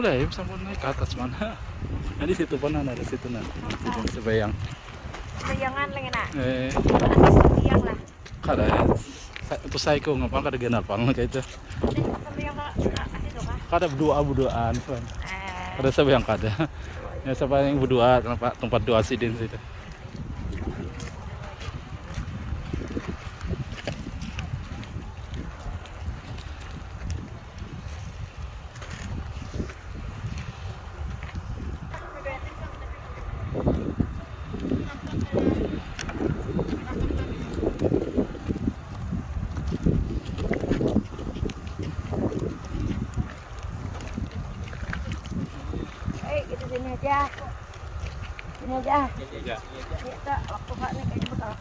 Boleh, bisa mau naik ke atas mana? Nah, di situ pun ada situ nanti. Jadi sebayang. Bayangan lang na. Eh, Iyang lah. kada untuk saya kok ngapa kada genal pang kayak itu. Sabayang ka kasi do ka. Kada berdoa-berdoaan kan. Eh. Kada sebayang kada. Ya siapa yang berdoa tempat doa sidin situ. Kita sini aja. Sini aja. Ya. Kita waktu Pak nih kayak bekal.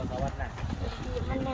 Bawat na. Mana?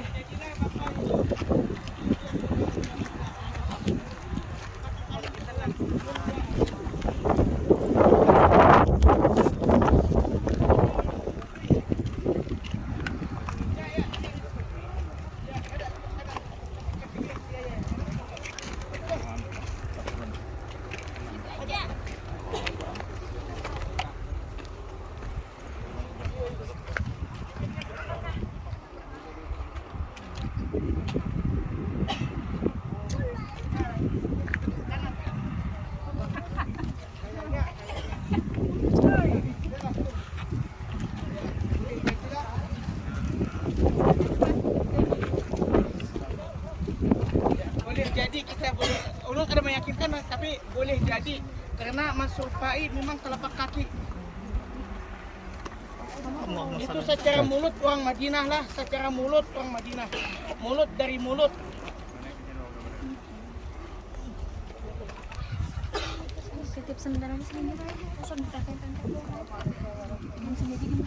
Boleh jadi kita boleh, ulun kada meyakinkan tapi boleh jadi karena menyerupai memang telapak kaki. Itu secara mulut orang Madinah lah, secara mulut orang Madinah. Mulut dari mulut. Titip sebentar aja sini. Langsung ditempel-tempel. Yang sini aja gini.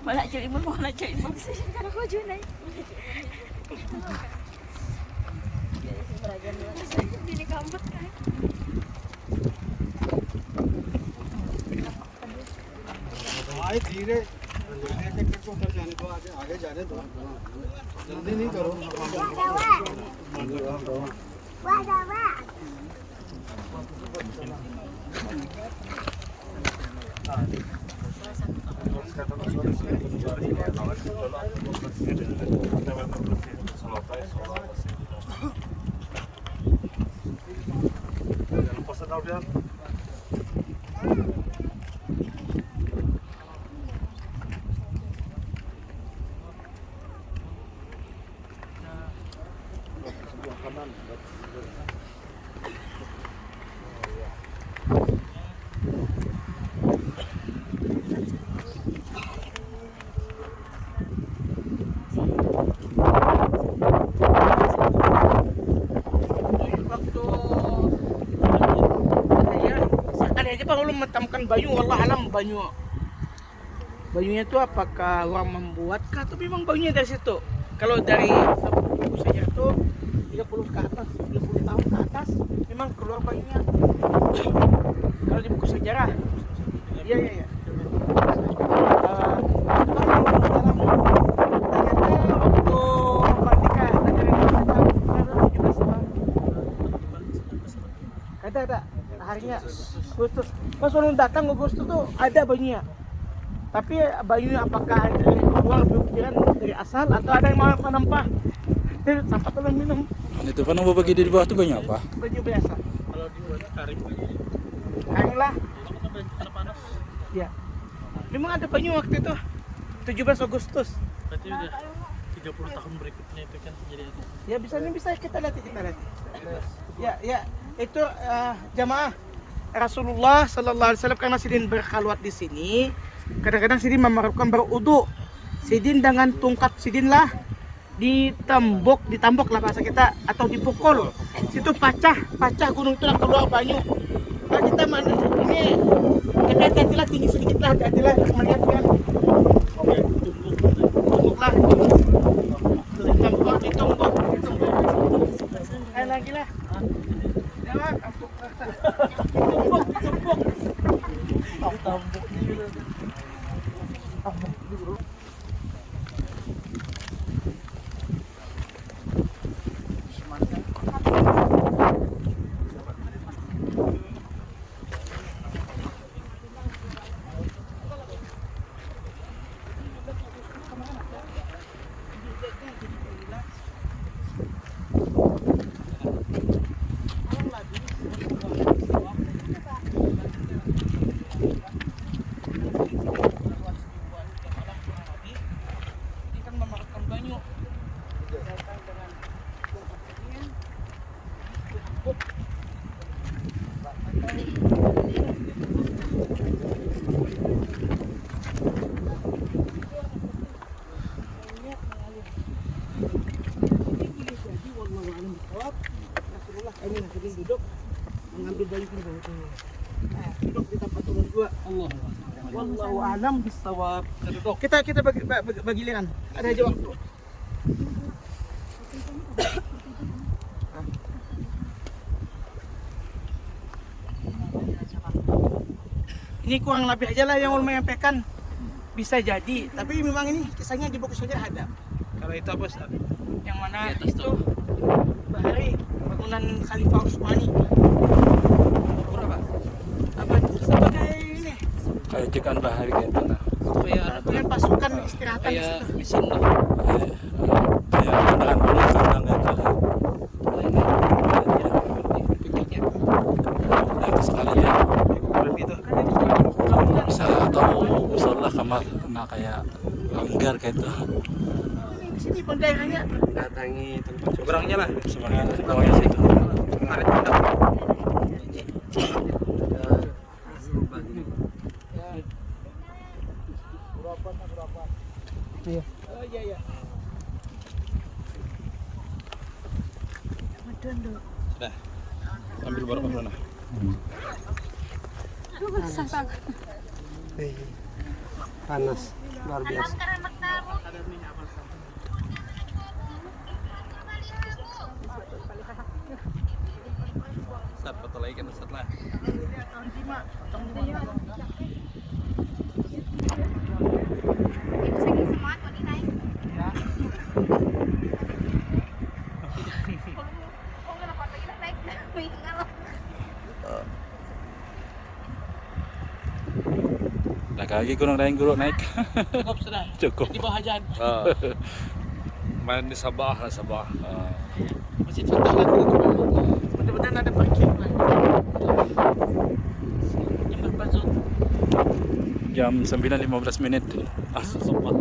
Wala cari mo, wala cari mo. Karena ko junay. Hindi kambot ka. भाई धीरे ट्रैक्टर को ऊपर जाने दो, आगे जाने दो, जल्दी नहीं करो। Sekali aja Pak ulun mentamkan banyu, wallah alam banyunya itu apakah orang membuat kah atau memang banyunya dari situ? Kalau dari buku saja itu 30 ke atas, 30 tahun ke atas memang keluar banyunya. Kalau di buku sejarah. Iya. Ada harinya Agustus. Pas ulun datang Agustus tuh ada banyunya. Tapi banyunya apakah keluar berpikiran dari asal atau ada yang mau menempah? Sampai tolong minum. Itu kan mau bagi di bawah tuh banyak apa? Banyu biasa. Kalau di mana karing, Karing lah. kalau panas, Ya. Memang ada banyu waktu itu 17 Agustus. berarti udah 30 tahun berikutnya itu kan jadi ada. Ya bisa kita lihat. Ya, itu jamaah Rasulullah sallallahu alaihi wasallam karena Sidin berkhalwat di sini, kadang-kadang Sidin memerlukan berwudu. Sidin dengan tungkat Sidin lah ditambok lah bahasa kita atau dipukul. Situ pacah gunung itu keluar banyu. Kalau kita mana ini kita hati-hatilah tinggi sedikit lah, hati-hatilah melihat kan. Oke. Tumbuklah. Ditumbuk. Lagi lah. Jangan tumbuk. Duduk mengambil baju di bawah itu. Duduk di tempat turun dua. Allah. Wallahu a'lam bissawab. Kita bagi giliran. Ada aja waktu. Ini kurang lebih aja lah yang ulama menyampaikan. Bisa jadi, tapi memang ini kisahnya di buku saja ada. Kalau itu apa Ustaz? Yang mana itu Bahari bangunan Khalifah Utsmani. Apa sebagai ini? Kayak cekan bahari kayak itu nah. Dengan pasukan istirahatan di situ. Mission lah. Ya, dengan penuh kandang itu. Itu sekali ya. Itu. Bisa atau musola kamar nah kayak langgar kayak itu. Di sini pun daerahnya Datangi tempat Seberangnya lah, seberangnya situ. Ada tenda. Iya. Oh iya. Sudah. Ambil berapa sana? panas luar biasa. Ustaz, foto lagi kan Ustaz lah. Dah kaki gunung lain guru naik. Cukup sudah. Cukup. Di bawah Hajan. Main di Sabah lah Sabah. Masjid Fatah lah itu. Mudah-mudahan ada parkir lah. Yang berbazu. Jam 9.15 menit. Ah, sempat.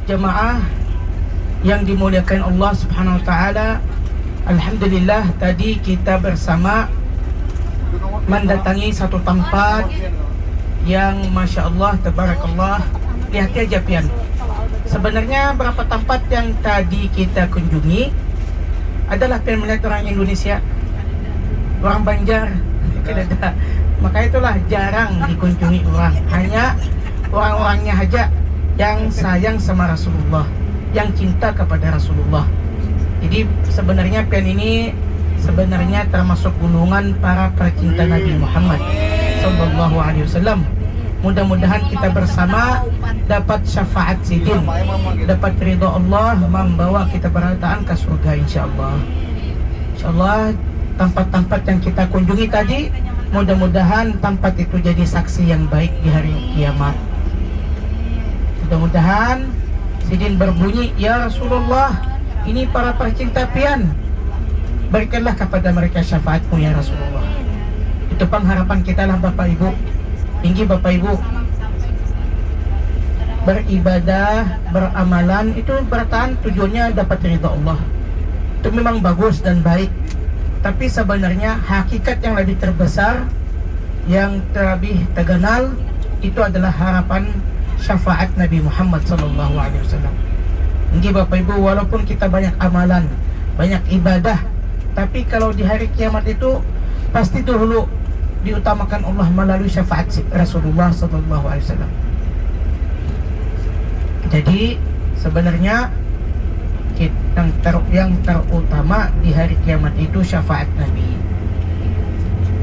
Jemaah yang dimuliakan Allah Subhanahu wa taala, alhamdulillah tadi kita bersama mendatangi satu tempat yang Masya Allah, Tabarakallah. Lihat aja pian. Sebenarnya berapa tempat yang tadi kita kunjungi adalah pian melihat orang Indonesia, orang Banjar, tidak ada. Maka itulah jarang dikunjungi orang. Hanya orang-orangnya aja yang sayang sama Rasulullah, yang cinta kepada Rasulullah. Jadi sebenarnya pian ini sebenarnya termasuk golongan para pecinta Nabi Muhammad Sallallahu Alaihi Wasallam. Mudah-mudahan kita bersama dapat syafaat sidin, dapat ridha Allah, membawa kita berataan ke surga insyaallah. Insyaallah tempat-tempat yang kita kunjungi tadi, mudah-mudahan tempat itu jadi saksi yang baik di hari kiamat. Mudah-mudahan sidin berbunyi, ya Rasulullah, ini para pecinta pian, berikanlah kepada mereka syafaatmu ya Rasulullah. Itu pengharapan kita lah Bapak Ibu. Tinggi Bapak Ibu, beribadah, beramalan itu bertahan tujuannya dapat ridha Allah. itu memang bagus dan baik, tapi sebenarnya hakikat yang lebih terbesar, yang terlebih terkenal, itu adalah harapan syafaat Nabi Muhammad SAW. Jadi Bapak Ibu, walaupun kita banyak amalan, banyak ibadah, tapi kalau di hari kiamat itu pasti dahulu diutamakan Allah melalui syafaat Rasulullah SAW. Jadi sebenarnya yang terutama di hari kiamat itu syafaat Nabi.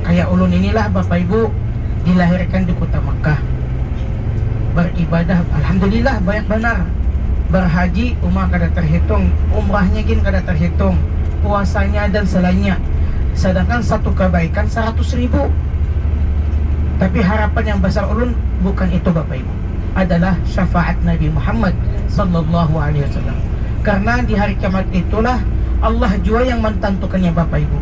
Kayak ulun inilah Bapak Ibu dilahirkan di kota Makkah, beribadah alhamdulillah banyak benar, berhaji umrah kada terhitung, umrahnya gin kada terhitung, puasanya dan selainnya, sedangkan satu kebaikan 100.000. Tapi harapan yang besar ulun bukan itu Bapak Ibu, adalah syafaat Nabi Muhammad sallallahu alaihi wasallam. Karena di hari kiamat itulah Allah jua yang menentukannya Bapak Ibu.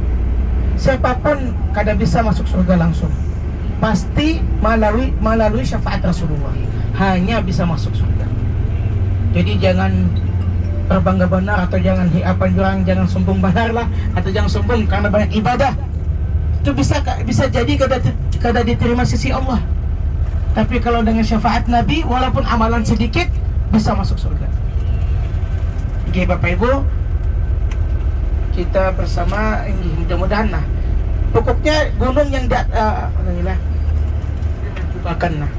Siapapun kada bisa masuk surga langsung, pasti melalui syafaat Rasulullah hanya bisa masuk surga. Jadi jangan berbangga benar, atau jangan jangan sombong benar lah, atau jangan sombong karena banyak ibadah. Itu bisa jadi kada diterima sisi Allah. Tapi kalau dengan syafaat Nabi, walaupun amalan sedikit, bisa masuk surga. Oke Bapak Ibu, kita bersama ini mudah-mudahan lah. Pokoknya gunung yang bukan lah,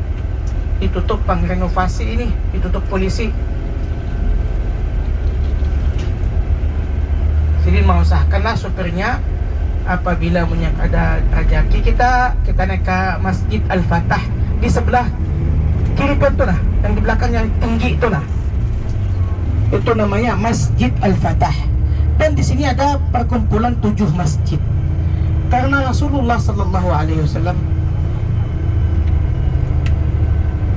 ditutup pengrenovasi ini, ditutup polisi. Jadi mengusahakanlah supirnya apabila ada rezeki kita naik ke Masjid Al-Fatah di sebelah kiri itu nah, yang di belakang yang tinggi itu nah, itu namanya Masjid Al-Fatah. Dan di sini ada perkumpulan 7 masjid. Karena Rasulullah sallallahu alaihi wasallam,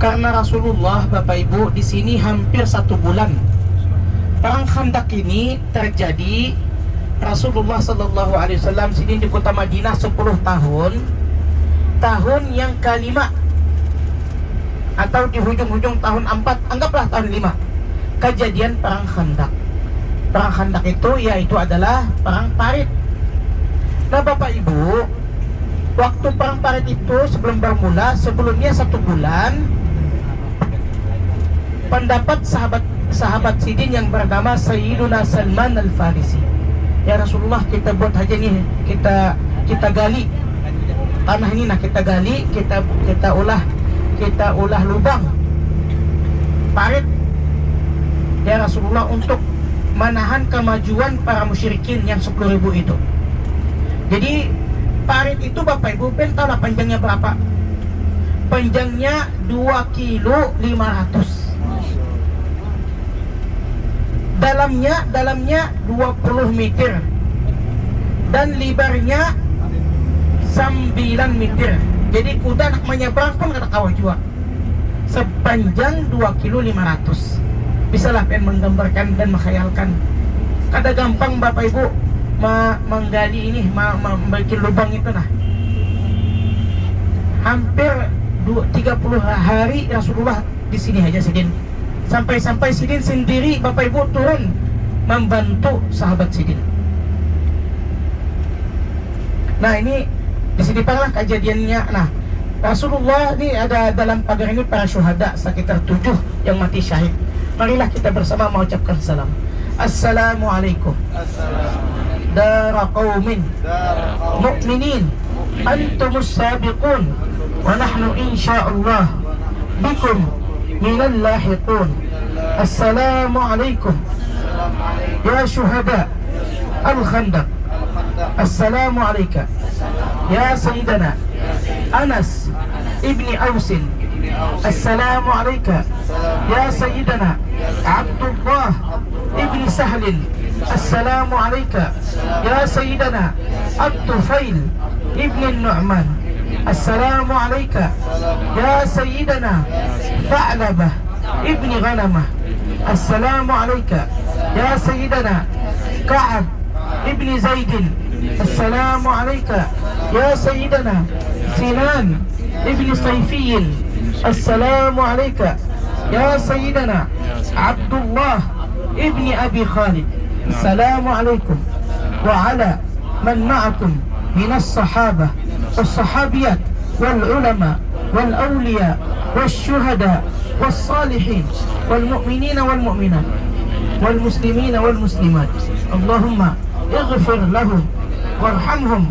karena Rasulullah Bapak Ibu di sini hampir 1 bulan. Perang Khandaq ini terjadi, Rasulullah sallallahu alaihi wasallam sini di kota Madinah 10 tahun. Tahun yang kelima atau di hujung-hujung tahun 4, anggaplah tahun 5, kejadian perang Khandaq. Perang Khandaq itu yaitu adalah perang Parit. Nah Bapak Ibu, waktu perang Parit itu sebelum bermula, sebelumnya 1 bulan, pendapat sahabat Sidin yang bernama Sayyiduna Salman Al-Farisi, ya Rasulullah, kita buat aja nih, kita gali tanah ini, nah kita gali, kita ulah lubang parit, ya Rasulullah, untuk menahan kemajuan para musyrikin yang 10.000 itu. Jadi parit itu Bapak Ibu tahu lah panjangnya berapa? Panjangnya 2 kilo 500. Dalamnya 20 meter dan lebarnya 9 meter. Jadi kuda nak menyeberang pun kada kawah jua. Sepanjang 2 kilo 500. Bisalah pengen menggambarkan dan menghayalkan. Kada gampang Bapak Ibu menggali ini, membuat lubang itu nah. Hampir 30 hari Rasulullah di sini aja Sidin. Sampai Sidin sendiri Bapak Ibu turun membantu sahabat Sidin. Nah ini di sini pernah kejadiannya. Nah Rasulullah ini ada dalam pagar ini para syuhada sekitar 7 yang mati syahid. Marilah kita bersama mengucapkan salam. Assalamualaikum. Dara qaumin mu'minin antumus sabiqun wa nahnu insyaallah bikum minal lahiqun. Assalamualaikum ya syuhada al-Khandaq. Assalamualaikum ya Sayyidana Anas ibni Ausin. Assalamualaikum ya Sayyidana Abdullah ibni Sahlin. Assalamualaikum ya Sayyidana At-Tufail ibni Nu'man. Assalamualaikum ya Sayyidana Fa'labah ibni Ghanamah. Assalamualaikum ya Sayyidana Ka'ab ibni Zaidin. Assalamualaikum ya Sayyidana Sinan ibni Sayfiyin. Assalamualaikum ya Sayyidana Abdullah ibni Abi Khalid. Assalamualaikum وعلى من معكم من الصحابة والصحابيات والعلماء والأولياء والشهداء والصالحين والمؤمنين والمؤمنات والمسلمين والمسلمات. اللهم اغفر لهم وارحمهم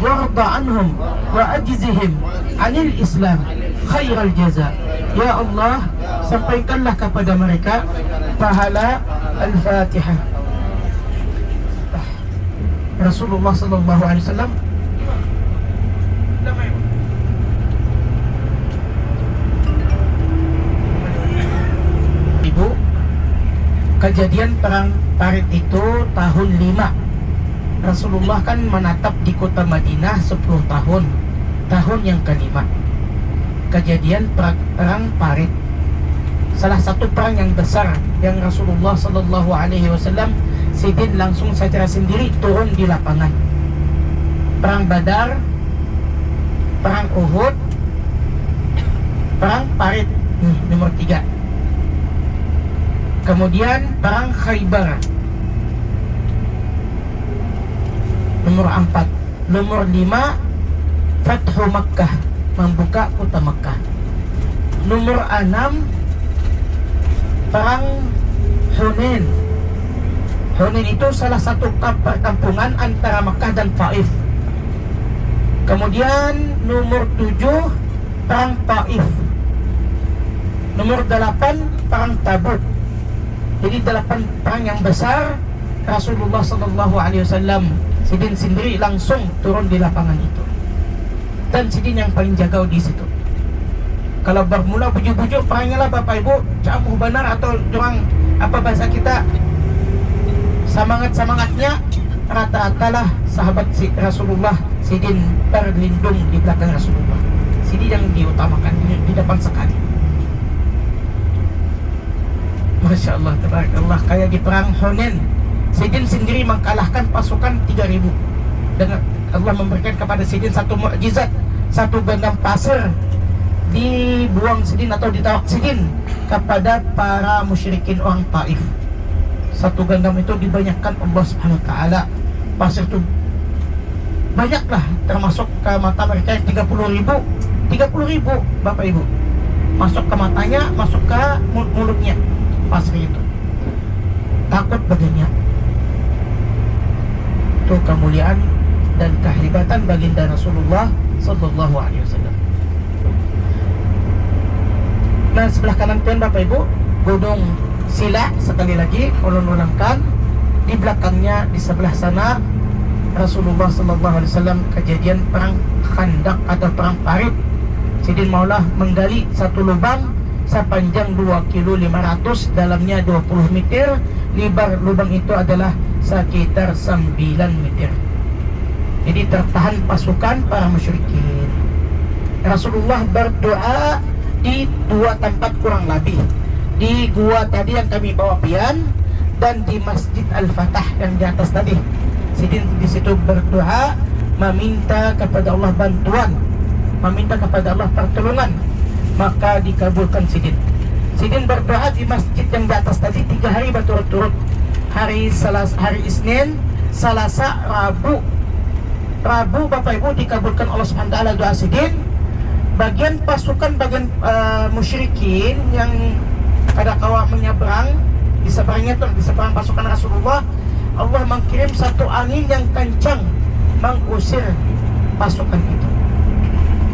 وارض عنهم وأجزهم عن الإسلام خير الجزاء. Ya Allah, sampaikanlah kepada mereka pahala Al-Fatihah. Rasulullah sallallahu alaihi wasallam Ibu, kejadian perang Parit itu tahun 5. Rasulullah kan menatap di kota Madinah 10 tahun. Tahun yang kelima kejadian perang Parit, salah satu perang yang besar yang Rasulullah sallallahu alaihi wasallam Sidin langsung secara sendiri turun di lapangan. Perang Badar, perang Uhud, perang Parit, nomor 3. Kemudian perang Khaybar, nomor 4. Nomor 5, Fathu Makkah, membuka kota Makkah. Nomor 6, perang Hunain. Hunain itu salah satu perkampungan antara Makkah dan Taif. Kemudian nomor 7, perang Taif. Nomor 8, perang Tabuk. Jadi 8 perang yang besar. Rasulullah sallallahu alaihi wasallam Sidin sendiri langsung turun di lapangan itu. Dan Sidin yang paling jaga di situ. Kalau bermula bujuk-bujuk perangnya lah Bapak Ibu, camuh benar atau orang apa bahasa kita, semangat-semangatnya, rata-rata lah sahabat Rasulullah Sidin berlindung di belakang Rasulullah. Sidin yang diutamakan di depan sekali. Masya Allah, tabarakallah. Kayak di perang Hunain, Sidin sendiri mengalahkan pasukan 3.000. Dengan Allah memberikan kepada Sidin satu mukjizat, satu genggam pasir dibuang Sidin atau ditawak Sidin kepada para musyrikin orang Taif. Satu genggam itu dibanyakkan Allah Subhanahu wa taala. Pasir itu banyaklah, termasuk ke mata mereka yang 30.000 Bapak Ibu. Masuk ke matanya, masuk ke mulutnya pasir itu. Takut badannya. Itu kemuliaan dan kehebatan baginda Rasulullah sallallahu alaihi wasallam. Nah, sebelah kanan pun Bapak Ibu, Gunung Sila sekali lagi ulun-ulangkan. Di belakangnya di sebelah sana Rasulullah sallallahu alaihi wasallam kejadian perang Khandaq atau perang Parit. Sidin maulah menggali satu lubang sepanjang 2,5 km, dalamnya 20 meter, lebar lubang itu adalah sekitar 9 meter. Jadi tertahan pasukan para musyrikin. Rasulullah berdoa di 2 tempat kurang lebih. Di gua tadi yang kami bawa pian dan di Masjid Al-Fatah yang di atas tadi. Sidin di situ berdoa meminta kepada Allah bantuan, meminta kepada Allah pertolongan, maka dikabulkan Sidin. Sidin berdoa di masjid yang di atas tadi 3 hari berturut-turut. Hari Isnin, Selasa, Rabu. Rabu Bapak Ibu dikabulkan Allah Subhanahu wa taala doa Sidin. Bagian pasukan musyrikin yang pada kawah menyeberang, di seberang pasukan Rasulullah, Allah mengirim satu angin yang kencang mengusir pasukan itu.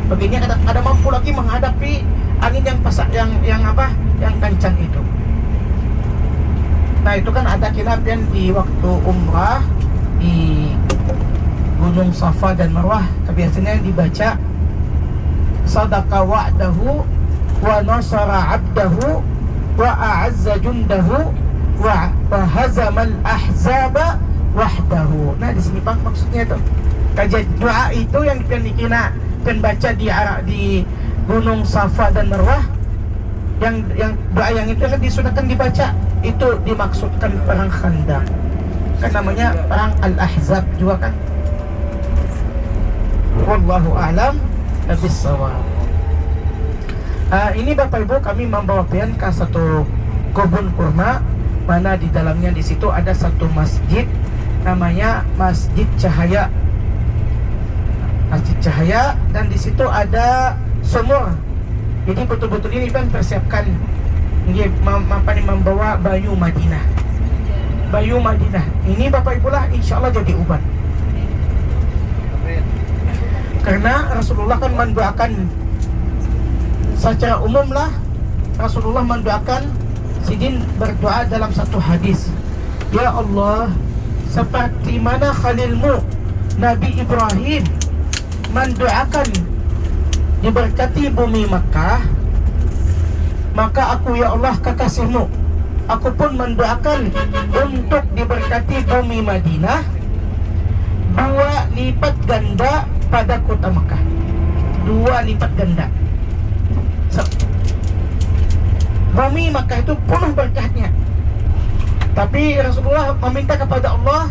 Begini ada mampu lagi menghadapi angin yang kencang itu. Nah, itu kan ada kilabian di waktu umrah di Gunung Safa dan Marwah, kebiasaannya dibaca sadaqa wa'dahu wa nasara 'abdahu wa a'azza jundahu wa hazamal ahzaba wahdahu. Nah, di sini Pak maksudnya itu. Kajian doa itu yang dikena baca di Gunung Safa dan Marwah, yang doa yang itu kan disunahkan dibaca, itu dimaksudkan perang Khandaq. Kan namanya perang Al-Ahzab juga kan. Wallahu a'lam bishawab. Ini Bapak Ibu kami membawa pian ke satu kebun kurma, mana di dalamnya di situ ada satu masjid namanya Masjid Cahaya. Masjid Cahaya, dan di situ ada sumur. Jadi betul-betul ini Iban persiapkan membawa Bayu Madinah. Bayu Madinah ini Bapak Ibu lah insya Allah jadi ubat. Karena Rasulullah kan mendoakan secara umum lah, Rasulullah mendoakan, Sidin berdoa dalam satu hadis, ya Allah, seperti mana Khalilmu Nabi Ibrahim mendoakan diberkati bumi Makkah, maka aku ya Allah kekasihmu, aku pun mendoakan untuk diberkati bumi Madinah 2 lipat ganda pada kota Makkah. 2 lipat ganda. Bumi Makkah itu penuh berkatnya, tapi Rasulullah meminta kepada Allah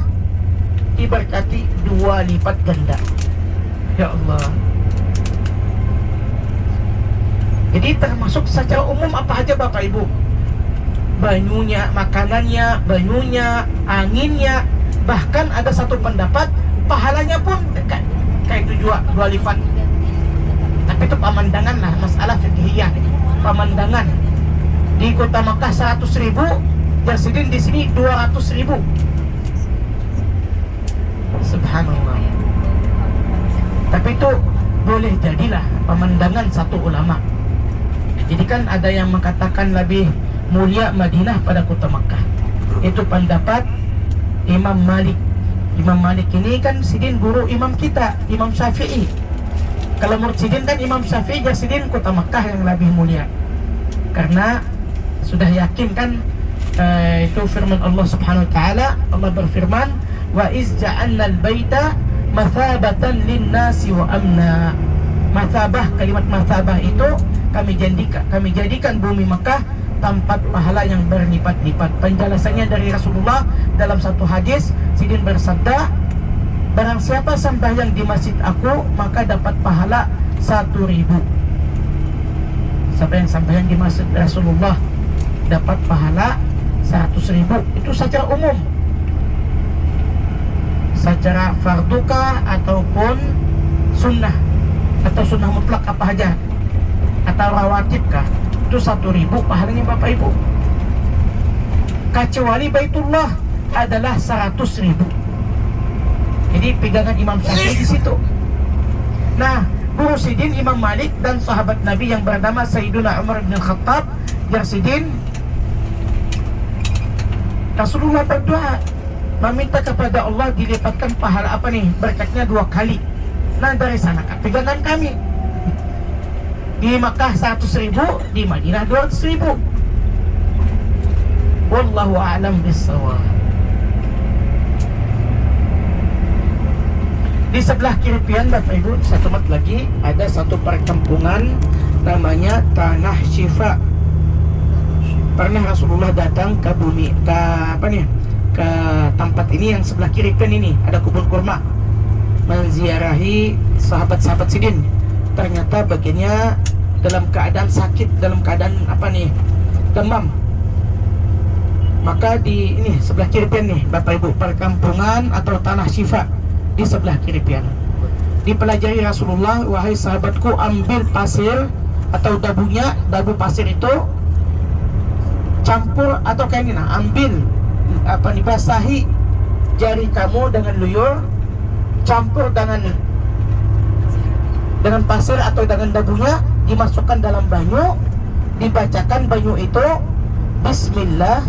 diberkati 2 lipat ganda. Ya Allah. Jadi termasuk secara umum apa aja Bapak Ibu, banyunya, makanannya, banyunya, anginnya, bahkan ada satu pendapat pahalanya pun dekat, kayak itu juga 2 lipat. Tapi itu pemandangan lah, masalah fikihiyah, pemandangan. Di kota Makkah 100.000, Jarsidin di sini 200.000. Subhanallah. Tapi itu boleh jadilah pemandangan satu ulama. Jadi kan ada yang mengatakan lebih mulia Madinah pada kota Makkah. Itu pendapat Imam Malik. Imam Malik ini kan Sidin guru imam kita, Imam Syafi'i. Kalau menurut Sidin kan Imam Syafi'i, Sidin kota Makkah yang lebih mulia. Karena sudah yakin kan itu firman Allah Subhanahu wa taala. Allah berfirman, "Wa iz ja'alna al-baita mathabatan lin-nasi wa amna." Mathabah, kalimat mathabah itu kami jadikan bumi Makkah tempat pahala yang berlipat-lipat. Penjelasannya dari Rasulullah dalam satu hadis, Sidin bersabda, barang siapa sembahyang di masjid aku maka dapat pahala 1.000. Siapa yang sembahyang di masjid Rasulullah dapat pahala 100.000. Itu secara umum. Secara fardukah ataupun sunnah, atau sunnah mutlak apa aja, atau rawatibkah, itu 1.000 pahalanya Bapak Ibu. Kecuali Baitullah adalah 100.000. Jadi pegangan Imam Syafi'i di situ. Nah, guru Sidin Imam Malik dan sahabat Nabi yang bernama Sayyiduna Umar bin Khattab, Jarsidin, Rasulullah berdoa meminta kepada Allah dilipatkan pahala apa nih, berkatnya 2 kali. Nah, dari sana pegangan kami. Di Makkah 100.000, di Madinah 200.000. Wallahu a'lam bissawab. Di sebelah kiri pian Bapak Ibu, satu mat lagi ada satu perkampungan namanya Tanah Syifa. Pernah Rasulullah datang ke bumi, ke tempat ini yang sebelah kiri pian ini ada kebun kurma, menziarahi sahabat-sahabat Sidin. Ternyata bagiannya dalam keadaan sakit, dalam keadaan demam. Maka di ini sebelah kiri pian nih Bapak Ibu, perkampungan atau Tanah Syifa di sebelah kiri pian. Dipelajari Rasulullah, wahai sahabatku, ambil pasir atau dabu pasir itu campur atau kayak ini, ambil basahi jari kamu dengan luyur, campur dengan pasir atau dengan dabunya, dimasukkan dalam banyu, dibacakan banyu itu, Bismillah,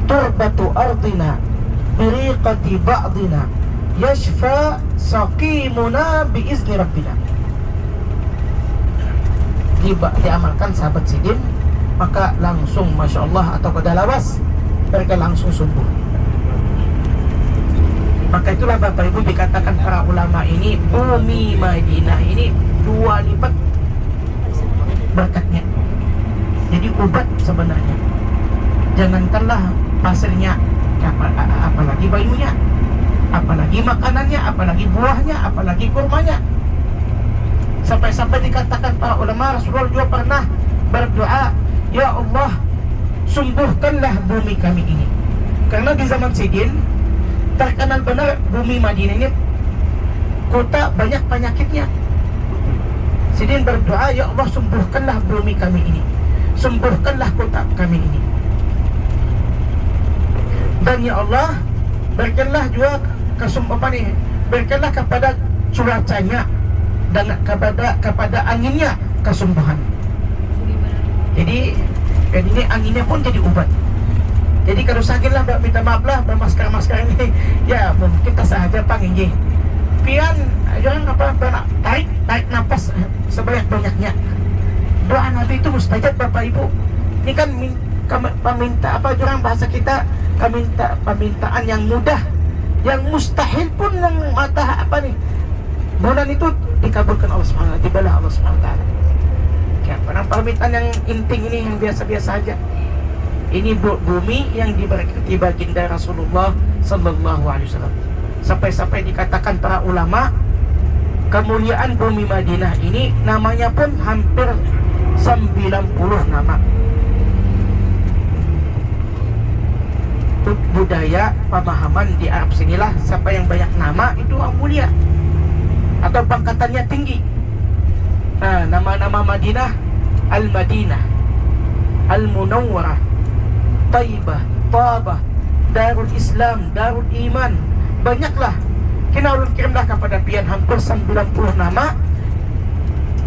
turbatu ardina biriqati ba'dina yashfa saqimuna biizni rabbina. Diamalkan sahabat Sidin, maka langsung Masya Allah atau kedalawas mereka langsung sembuh. Maka itulah Bapak Ibu dikatakan para ulama ini, bumi Madinah ini 2 lipat berkatnya. Jadi obat sebenarnya. Jangankanlah pasirnya, apalagi bayunya, apalagi makanannya, apalagi buahnya, apalagi kurmanya. Sampai-sampai dikatakan para ulama, Rasulullah juga pernah berdoa, ya Allah, sembuhkanlah bumi kami ini. Karena di zaman Sidin terkenal benar bumi Madinah ini kota banyak penyakitnya. Sidin berdoa, ya Allah sembuhkanlah bumi kami ini, sembuhkanlah kota kami ini. Dan ya Allah berikanlah juga berikanlah kepada cuacanya dan kepada anginnya kesembuhan. Jadi ini anginnya pun jadi obat. Jadi kalau sakit lah minta maaf lah masker ini ya mungkin kita sahaja panggil pian jangan tarik nafas sebanyak-banyaknya. Doa Nabi itu mustajab Bapak Ibu. Ini kan meminta orang bahasa kita permintaan yang mudah, yang mustahil pun yang mohon itu dikabulkan Allah Subhanahu wa taala, dibalah Allah Subhanahu wa taala. Ya, permintaan yang inting ini yang biasa-biasa aja. Ini bumi yang diberkati baginda Rasulullah sallallahu alaihi wasallam. Sampai-sampai dikatakan para ulama, kemuliaan bumi Madinah ini namanya pun hampir 90 nama. Budaya pemahaman di Arab sinilah siapa yang banyak nama itu orang mulia atau pangkatannya tinggi. Nah, nama-nama Madinah, Al-Madinah, Al-Munawwarah, Taibah, Tabah, Darul Islam, Darul Iman, banyaklah. Kena ulun kirimlah kepada pian hampir 90 nama.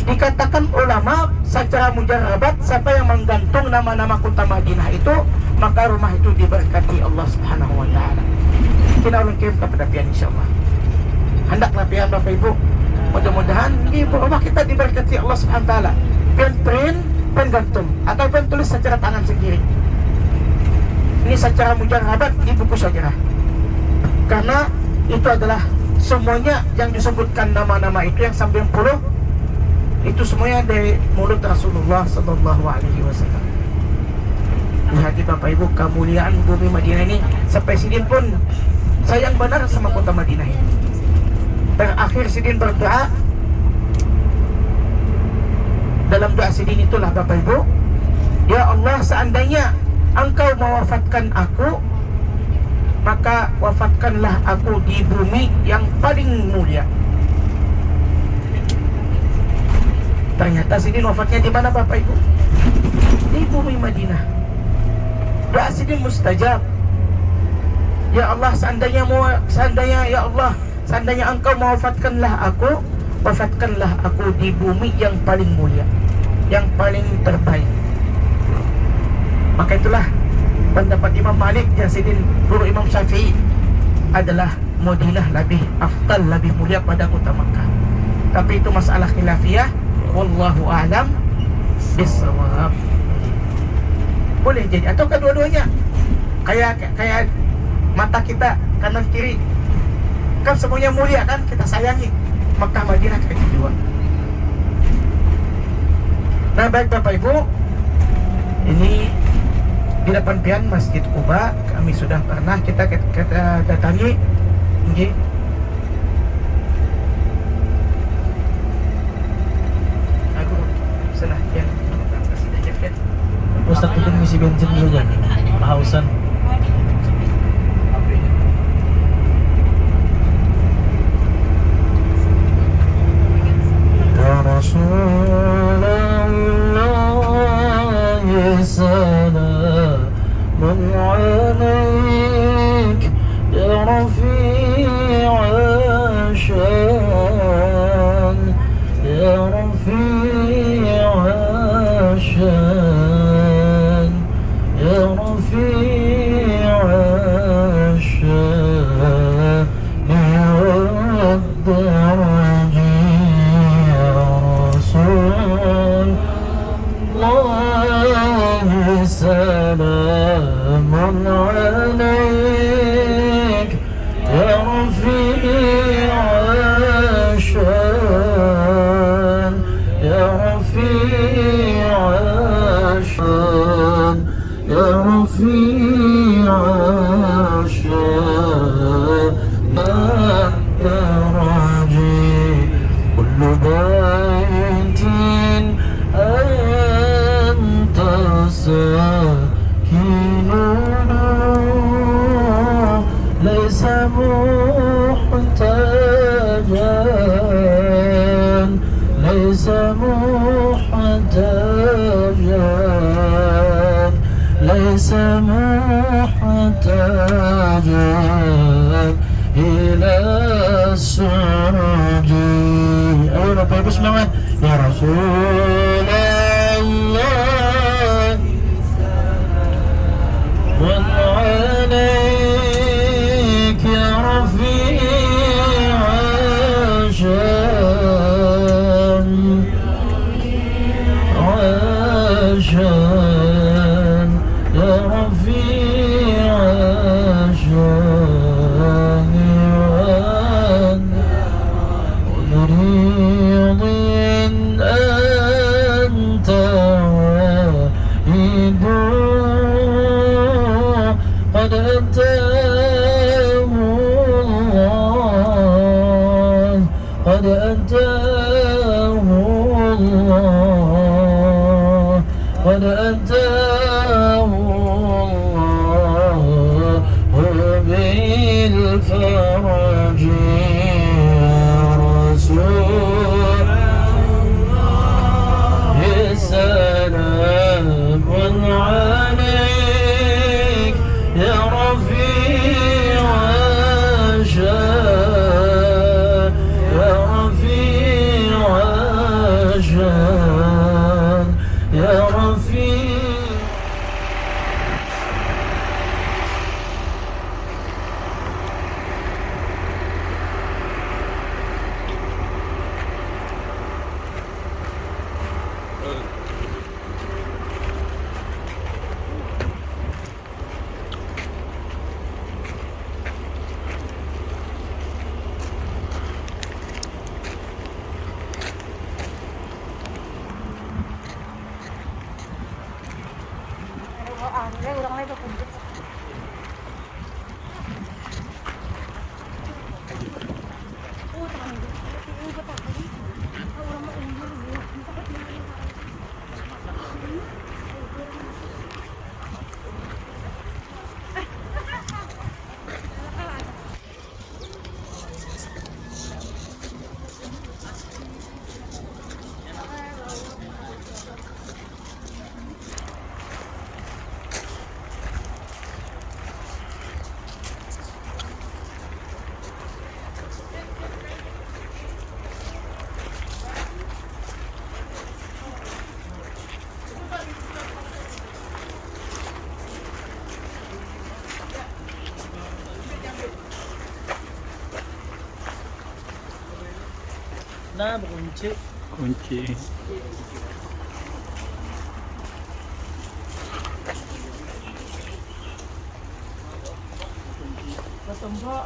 Dikatakan ulama secara mujarrabat siapa yang menggantung nama-nama kota Madinah itu, maka rumah itu diberkati Allah Subhanahu wa taala. Kena ulun kirim kepada pian insyaallah. Hendaklah pian Bapak Ibu, mudah-mudahan di rumah kita diberkati Allah Subhanahu wa taala. Pian print, pian gantung atau pian tulis secara tangan sendiri. Ini secara mujarrabat di buku sejarah. Karena itu adalah semuanya yang disebutkan nama-nama itu yang 90 itu semuanya dari mulut Rasulullah sallallahu alaihi wasallam. Lihat Bapak Ibu kemuliaan bumi Madinah ini, sampai Sidin pun sayang benar sama kota Madinah ini. Terakhir Sidin berdoa, dalam doa Sidin itulah Bapak Ibu, ya Allah seandainya Engkau mewafatkan aku, maka wafatkanlah aku di bumi yang paling mulia. Ternyata Sidin wafatnya di mana Bapak Ibu? Di bumi Madinah. Doa Sidin mustajab. Ya Allah seandainya ya Allah seandainya Engkau mewafatkanlah aku, wafatkanlah aku di bumi yang paling mulia, yang paling terbaik. Maka itulah pendapat Imam Malik yang Sidin guru Imam Syafi'i adalah Madinah lebih afdal, lebih mulia pada kota Makkah. Tapi itu masalah khilafiyah, wallahu a'lam bissawab. Boleh jadi atau kedua-duanya. Kayak mata kita kanan kiri. Kan semuanya mulia kan, kita sayangi. Makkah Madinah kayak gitu juga. Nah, baik Bapak Ibu, ini di depan pian Masjid Quba kami sudah pernah kita datangi. Nggih. Aku senang pian kasih jaket. Ustaz itu ngisi bensin dulu kan, kehausan. Ya Rasulullah salamun alaik ya Rafi'a syan ya Rafi'a syan ya Rafi'a syan ya Raji ya Rasul سلام عليك يا رفيع الشان يا رفيع الشان يا رفيع الشان يا راجي كل بيت أنت ساكنه ليس ليس محتاجا ليس محتاجا إلى السرج. أيوة Bapak Ibu semangat. Ya Rasulullah وعليك يا رفيع عشان عشان يا رفيع عشان مريض أنت وعيد قد أتاه الله قد أتاه الله قد أتاه الله بالفرج يا رسول الله سلام عليك يا رفيع عشان يا رفيع عشان يا رفيع. Orang lain berkumpul. Oh, tangan itu. Ini betul tadi. Orang mau undur dia. Nah, berkunci. Kunci. Bertembak.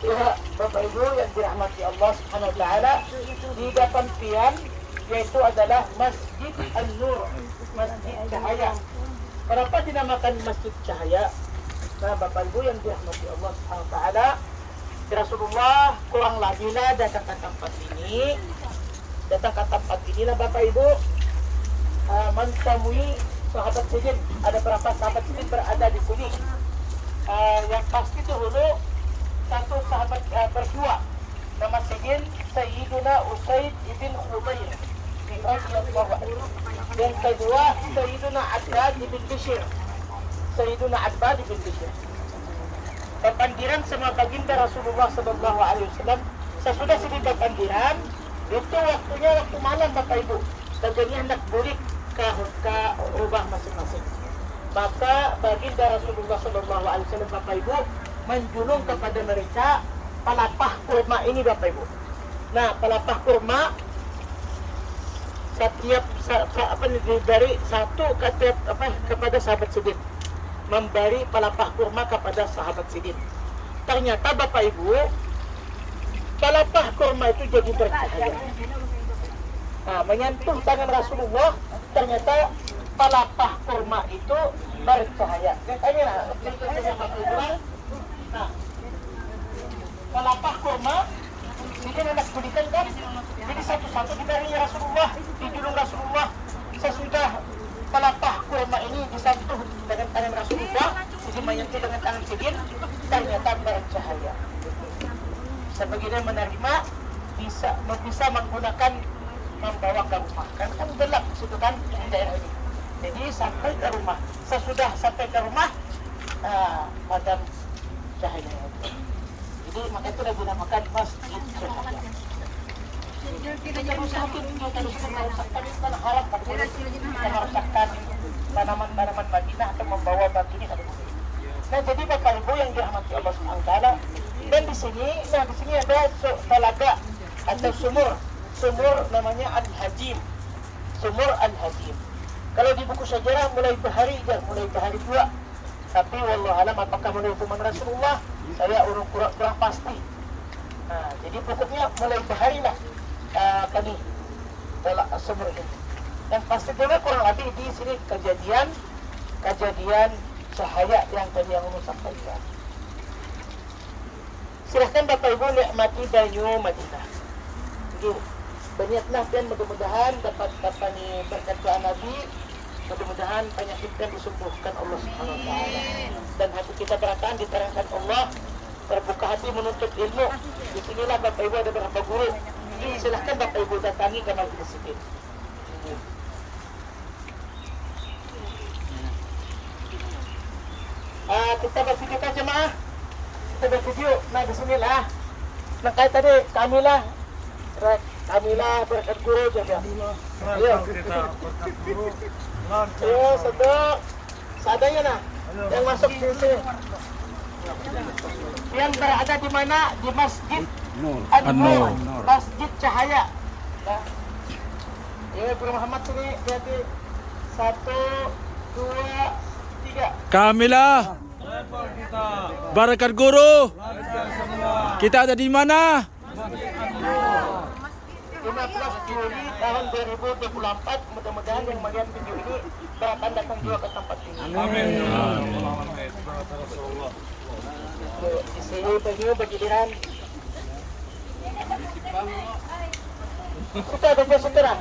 Ya, Bapak Ibu yang dirahmati Allah Subhanahu wa taala, di depan pian yaitu adalah Masjid An-Nur, Masjid Cahaya. Kenapa dinamakan Masjid Cahaya? Nah, Bapak Ibu yang dirahmati Allah Subhanahu wa taala, Rasulullah kurang lebihlah datang ke tempat ini. Datang ke tempat inilah Bapak Ibu mentemui sahabat Sidin. Ada berapa sahabat Sidin berada di sini? Yang pasti dahulu satu sahabat berdua, nama Sidin Sayyiduna Usaid ibn Khudair radhiyallahu anhu. Yang kedua Sayyiduna Abbad ibn Bishr. Sayyiduna Abbad ibn Bishr. Perpandiran sama baginda Rasulullah sallallahu alaihi wasallam. Sesudah Sidin perpandiran, itu waktunya waktu malam Bapak Ibu. Tentunya hendak balik ke rumah masing-masing. Maka baginda Rasulullah sallallahu alaihi wasallam Bapak Ibu menjulung kepada mereka palapah kurma ini Bapak Ibu. Nah, palapah kurma setiap diberi satu kepada sahabat Sidin. Memberi palapah kurma kepada sahabat Sidin. Ternyata Bapak Ibu, palapah kurma itu jadi bercahaya. Nah, menyentuh tangan Rasulullah, ternyata palapah kurma itu bercahaya. Nah, palapah kurma ini anak budikan kan? Jadi satu-satu diberi Rasulullah, dijulung Rasulullah. Sesudah palapah kurma ini disentuh dengan tangan Rasulullah, Sidin menyentuh dengan tangan sidin, ternyata bercahaya. Sebagaimana menerima bisa menggunakan membawa ke rumah. Kan gelap situ kan di daerah ini. Jadi sampai ke rumah. Sesudah sampai ke rumah, padam cahaya. Jadi maka itu dinamakan masjid cahaya. Kita merusakkan tanaman-tanaman Madinah atau membawa batunya ke rumah. Nah, jadi Bapak Ibu yang dirahmati Allah Subhanahu wa taala, dan di sini ada telaga atau sumur namanya Al-Hajim. Sumur Al-Hajim. Kalau di buku sejarah mulai bahari 2. Tapi wallahu alam apakah menurut zaman Rasulullah saya kurang pasti. Nah, jadi pokoknya mulai bahari lah kami pola sumur ini. Yang pasti dulu kurang lebih di sini kejadian cahaya yang tadi yang Umi sampaikan. Silahkan Bapak Ibu nikmati banyu Madinah. Gitu. Banyaklah dan mudah-mudahan dapat berkat doa Nabi, mudah-mudahan penyakit dan disembuhkan Allah Subhanahu wa taala. Dan hati kita berataan diterangkan Allah, terbuka hati menuntut ilmu. Di sinilah Bapak Ibu ada beberapa guru. Silahkan Bapak Ibu datangi ke majelis ini. Kita bervideo kan jemaah. Kita bervideo. Nah di sinilah. Nah kayak tadi Kamilah berkat guru juga. Ayo. Ayo sedok. Seadanya nah. Yang masuk di sini. Yang berada di mana? Di Masjid An-Nur. Masjid Cahaya. Nah. Ya Guru Muhammad sini jadi 1, 2, 3. Kamilah, barakat guru. Kita ada di mana? 15 Juli tahun 2024. Mudah-mudahan yang melihat video ini akan datang juga ke tempat ini. Amin. Di sini bergiliran. Kita ada segera.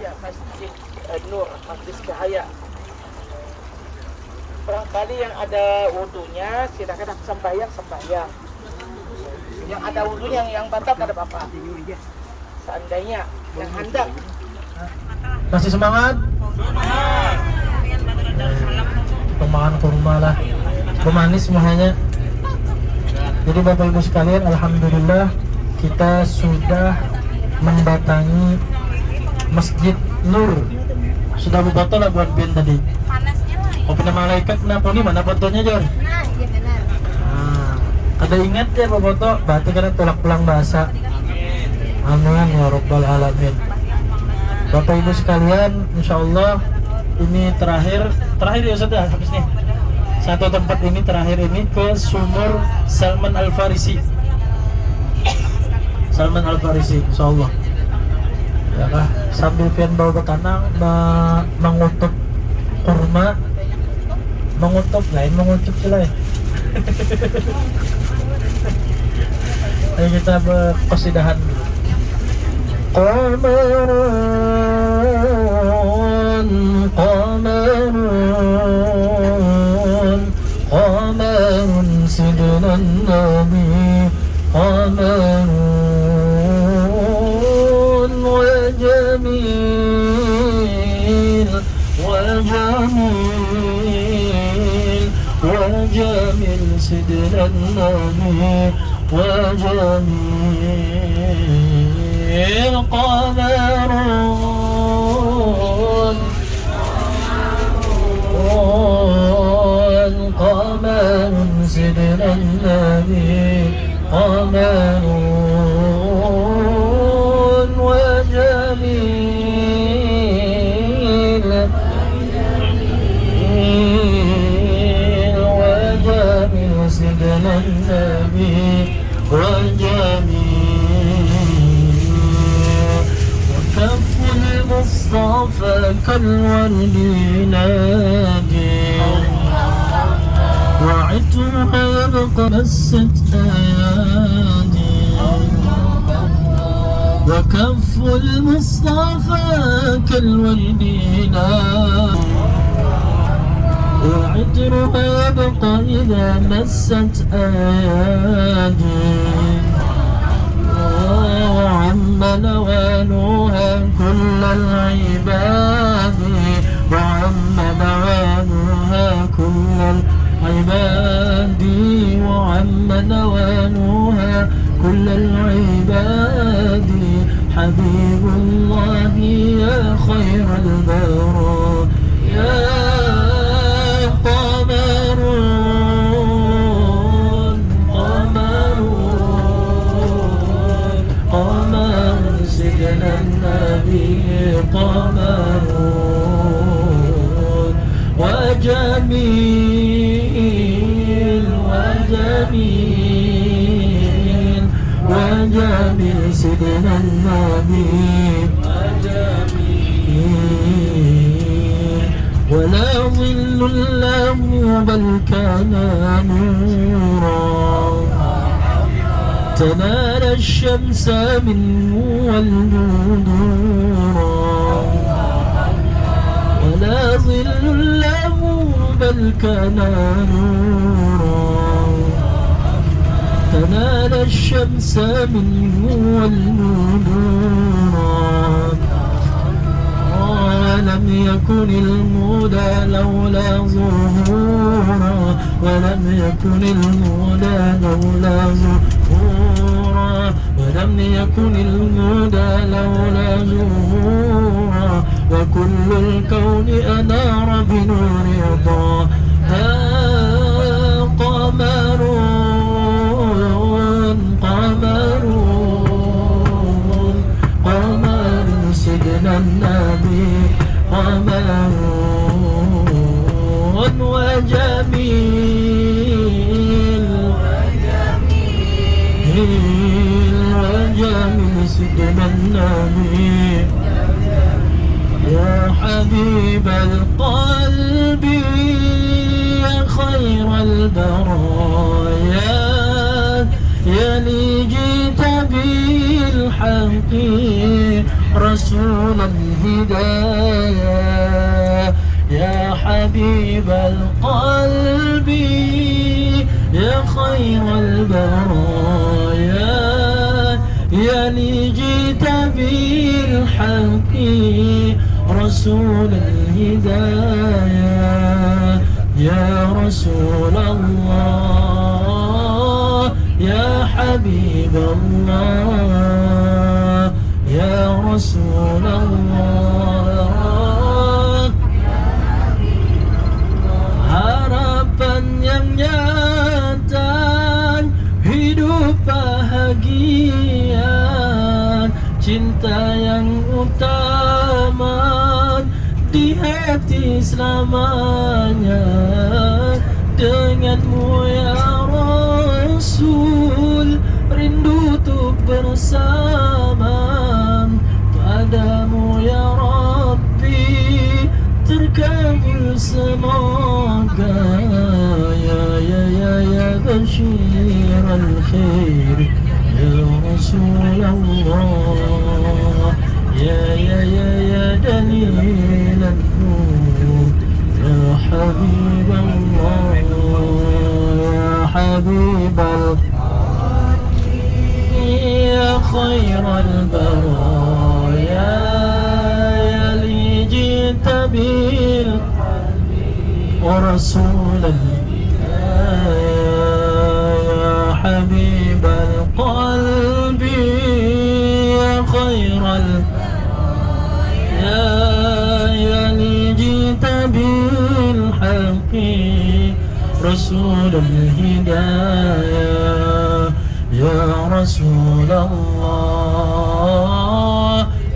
Ya, Masjid Nur, Masjid Cahaya. Barangkali yang ada wudunya silakan sembahyang. Yang ada wudunya yang batal pada Bapak. Seandainya yang hendak. Masih semangat? Pemakan kurma lah, pemanis semuanya. Jadi Bapak Ibu sekalian, alhamdulillah kita sudah mendatangi Masjid Nur. Sudah betul lah buat Ben tadi. Panasnya lah. Oh, punya malaikat kenapa nih? Mana fotonya Jon? Nah, iya benar. Ada ingat ya Pak Foto? Berarti karena tolak pulang bahasa. Amin ya Rabbal Alamin. Bapak Ibu sekalian, insya Allah ini terakhir ya Ustaz ya, habis nih. Satu tempat ini terakhir ini ke sumur Salman Al Farisi. Salman Al Farisi, insya Allah. Ya kah? Sambil pian bawa bekanang mengutuk kurma, lain mengutuk sila ya. Ayo kita berkosidahan dulu. Qamarun sidna nabi qamarun وجميل سيدنا النبي وجميل قمرون قمر سيدنا النبي قمرون وجميل سيدنا النبي وجميل وكف كالورد ينادي وعطرها يبقى مست أيادي وكف المصطفى كالورد ينادي وعطرها يبقى إذا مست أيادي وعم لوانها كل العباد وعم لوانها كل العباد وعم لوانها كل العباد حبيب الله يا خير البرايا يا قمرون قمرون قمر سيدنا النبي قمرون وجميل وجميل وجميل سيدنا النبي وجميل ولا ظل له بل كان نورا تنال الشمس منه والنورا ولا ظل له بل كان نورا تنال الشمس منه والنورا ولم يكن المولى لولا ظهورا ولم يكن المولى لولا ظهورا ولم يكن المولى لولا ظهورا وكل الكون أنار بنور طه قمرون قمرون قمر سيدنا النبي قمرون وجميل وجميل سيدنا النبي يا حبيب القلب يا خير البرايا يا لي جئت بالحق رسول الهداية يا حبيب القلب يا خير البرايا يا لي جئت بالحق رسول الهداية يا رسول الله يا حبيب الله يا رسول الله harapan yang nyata hidup bahagia cinta yang utama di hati selamanya denganmu ya Rasul rindu untuk bersama padamu ya Rabbi terkabul semoga ya bashir al-khair ya Rasulullah ya dalil al-nur ya habib Allah ya habib ya khair al-baraya ya li jita bil ورسول يا حبيب القلب يا خير يا لي جئت بالحق رسول الهداية يا رسول الله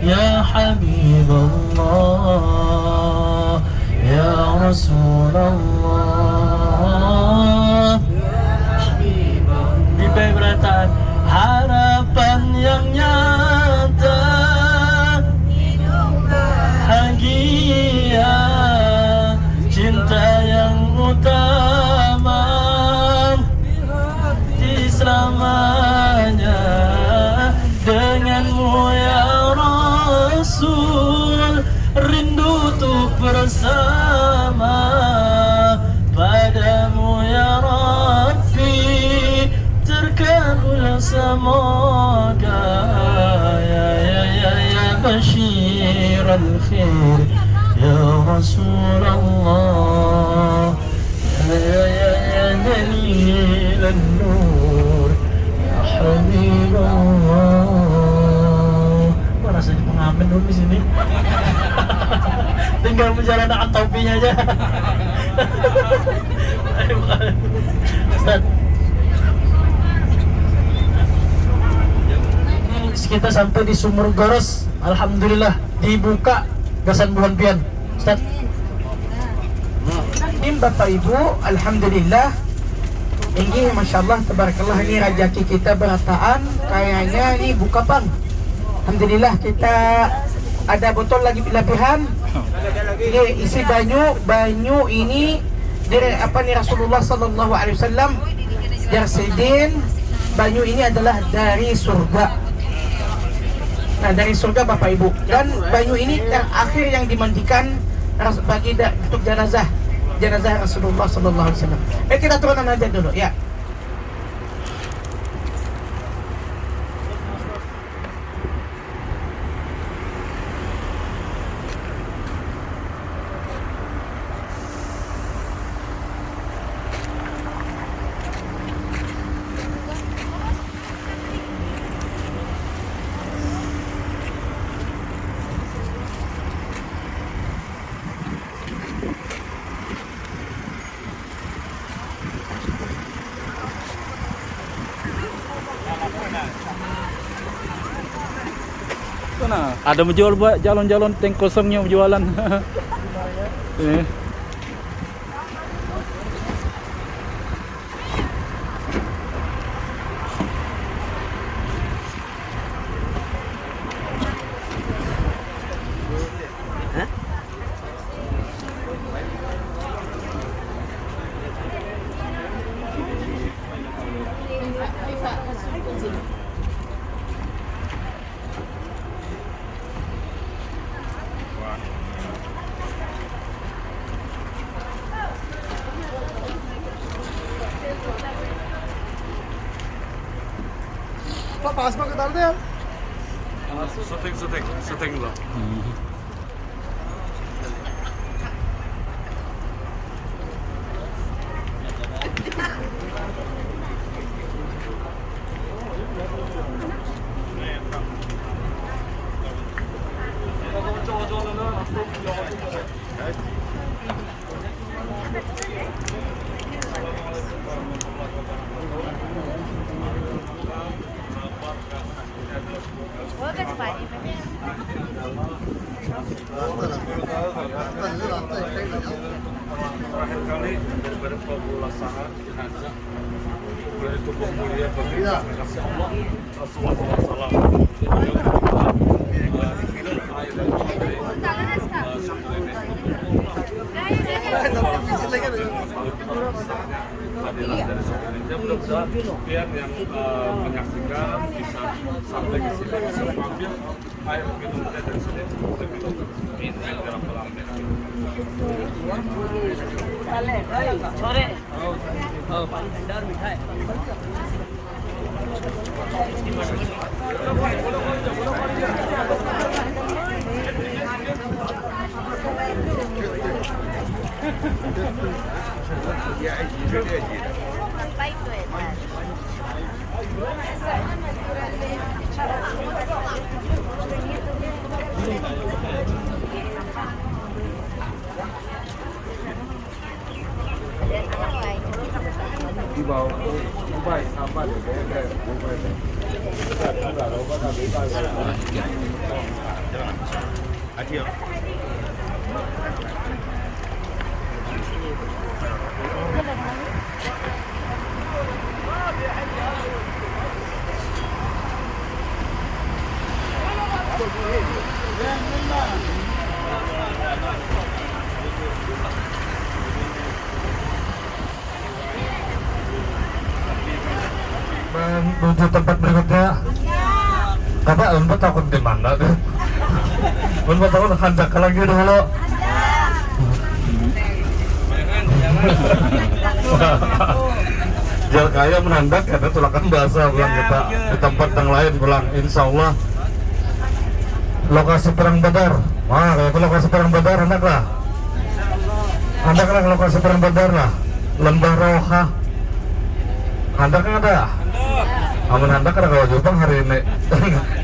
يا حبيب الله يا رسول Allah. Bibay berataan harapan yang nyata bahagia ما جاء يا بشير الخير يا رسول الله يا دليل النور يا حبيب الله. Kok rasanya pengamen dulu di sini? Tinggal menjalankan topinya aja. Ayo, Ustaz. Kita sampai di Sumur Goros, alhamdulillah dibuka gasan bulan pian, Ustaz. Ini Bapak Ibu, alhamdulillah. Ini masya Allah, tabarakallah, ini rajaki kita berataan. Kayaknya ini buka bang. Alhamdulillah kita ada botol lagi lapihan. Ini isi banyu ini dari apa nih Rasulullah Sallallahu Alaihi Wasallam jarsidin. Banyu ini adalah dari surga. Nah dari surga Bapak Ibu, dan banyu ini terakhir yang dimandikan bagi untuk jenazah Rasulullah Sallallahu Alaihi Wasallam. Kita turunan aja dulu ya. Nah, ada menjual buat jalan-jalan tank kosongnya jualan. Eh. Pak, पास में उतार दे यार। setting lo. Terakhir kali daripada pemulasaran jenazah boleh ditubuh mulia bagi kasih Allah Rasulullah SAW. Mudah-mudahan pian yang menyaksikan bisa sampai ke sini bisa mengambil air minum dari sini untuk minum đi vào Dubai tham quan được cái Dubai này. Chúng ta đâu có tham gia Dubai. Menuju tempat berikutnya. Kakak Unpad takut di mana tuh? Unpad takut handak lagi dulu. Jual kaya menandak karena tulakan bahasa pulang kita di tempat yang lain pulang, insya Allah. Lokasi perang Badar. Wah, kalau lokasi perang Badar hendak lah. Hendak lah lokasi perang Badar lah. Lembah Roha. Hendak kan ada? Aman hendak ada kalau Jepang hari ini.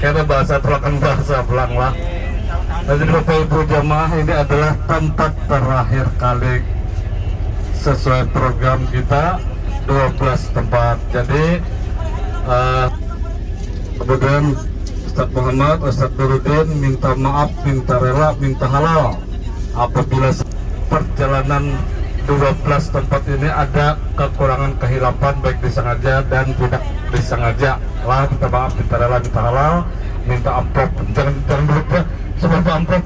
Karena bahasa tulakan bahasa pulang lah. Jadi Bapak Ibu jamaah, ini adalah tempat terakhir kali sesuai program kita 12 tempat. Jadi kemudian Ustadz Muhammad, Ustadz Nurudin minta maaf, minta rela, minta halal apabila perjalanan 12 tempat ini ada kekurangan kehilapan baik disengaja dan tidak disengaja lah. Minta maaf, minta rela, minta halal, minta amplop, jangan dulu ya sebab amplop.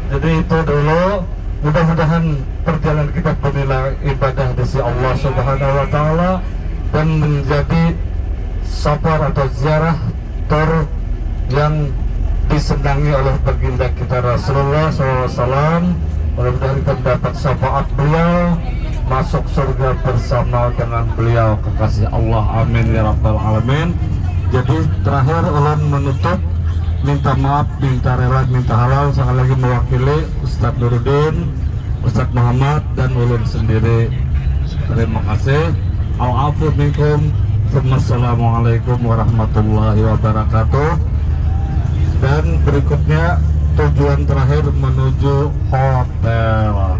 Jadi itu dulu. Mudah-mudahan perjalanan kita bernilai ibadah di sisi Allah Subhanahu wa Ta'ala dan menjadi safar atau ziarah tur yang disenangi oleh baginda kita Rasulullah SAW. Mudah-mudahan kita dapat syafaat beliau, masuk surga bersama dengan beliau, kekasih Allah. Amin ya rabbal alamin. Jadi terakhir ulun menutup, minta maaf, minta rela, minta halal sekali lagi mewakili Ustadz Nurudin, Ustadz Muhammad dan ulun sendiri. Terima kasih. Al-afu minkum. Assalamualaikum warahmatullahi wabarakatuh. Dan berikutnya tujuan terakhir menuju hotel.